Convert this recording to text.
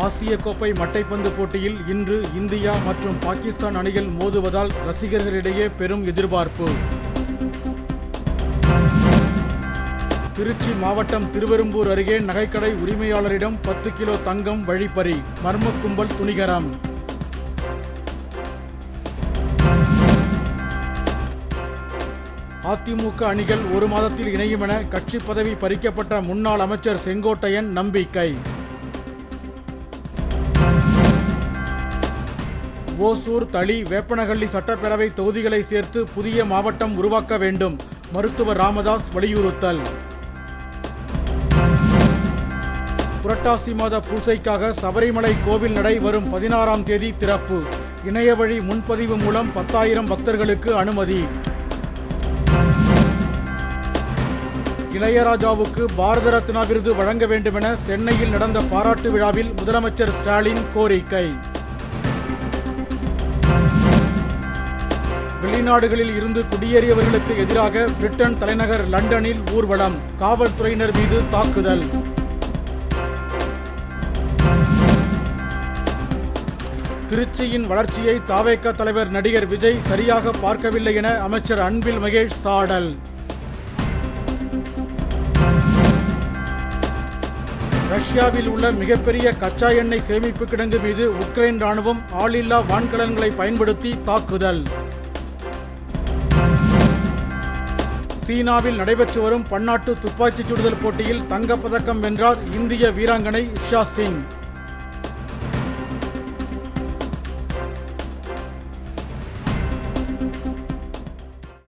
ஆசிய கோப்பை மட்டைப்பந்து போட்டியில் இன்று இந்தியா மற்றும் பாகிஸ்தான் அணிகள் மோதுவதால் ரசிகர்களிடையே பெரும் எதிர்பார்ப்பு. திருச்சி மாவட்டம் திருவெரும்பூர் அருகே நகைக்கடை உரிமையாளரிடம் 10 கிலோ தங்கம் வழிப்பறி, மர்ம கும்பல் துணிகரம். அதிமுக அணிகள் ஒரு மாதத்தில் இணையும் என கட்சி பதவி பறிக்கப்பட்ட முன்னாள் அமைச்சர் செங்கோட்டையன் நம்பிக்கை. ஓசூர், தளி, வேப்பனஹள்ளி சட்டப்பேரவை தொகுதிகளை சேர்த்து புதிய மாவட்டம் உருவாக்க வேண்டும், மருத்துவர் ராமதாஸ் வலியுறுத்தல். புரட்டாசி மாத பூசைக்காக சபரிமலை கோவில் நடை வரும் 16ஆம் தேதி திறப்பு, இணையவழி முன்பதிவு மூலம் 10,000 பக்தர்களுக்கு அனுமதி. இளையராஜாவுக்கு பாரத ரத்னா விருது வழங்க வேண்டுமென சென்னையில் நடந்த பாராட்டு விழாவில் முதலமைச்சர் ஸ்டாலின் கோரிக்கை. வெளிநாடுகளில் இருந்து குடியேறியவர்களுக்கு எதிராக பிரிட்டன் தலைநகர் லண்டனில் ஊர்வலம், காவல்துறையினர் மீது தாக்குதல். திருச்சியின் வளர்ச்சியை தாவேகா தலைவர் நடிகர் விஜய் சரியாக பார்க்கவில்லை என அமைச்சர் அன்பில் மகேஷ் சாடல். ரஷ்யாவில் உள்ள மிகப்பெரிய கச்சா எண்ணெய் சேமிப்பு கிடங்கு மீது உக்ரைன் ராணுவம் ஆளில்லா வான்கலன்களை பயன்படுத்தி தாக்குதல். சீனாவில் நடைபெற்று வரும் பன்னாட்டு துப்பாக்கிச் சுடுதல் போட்டியில் தங்கப்பதக்கம் வென்றார் இந்திய வீராங்கனை இஷா சிங்.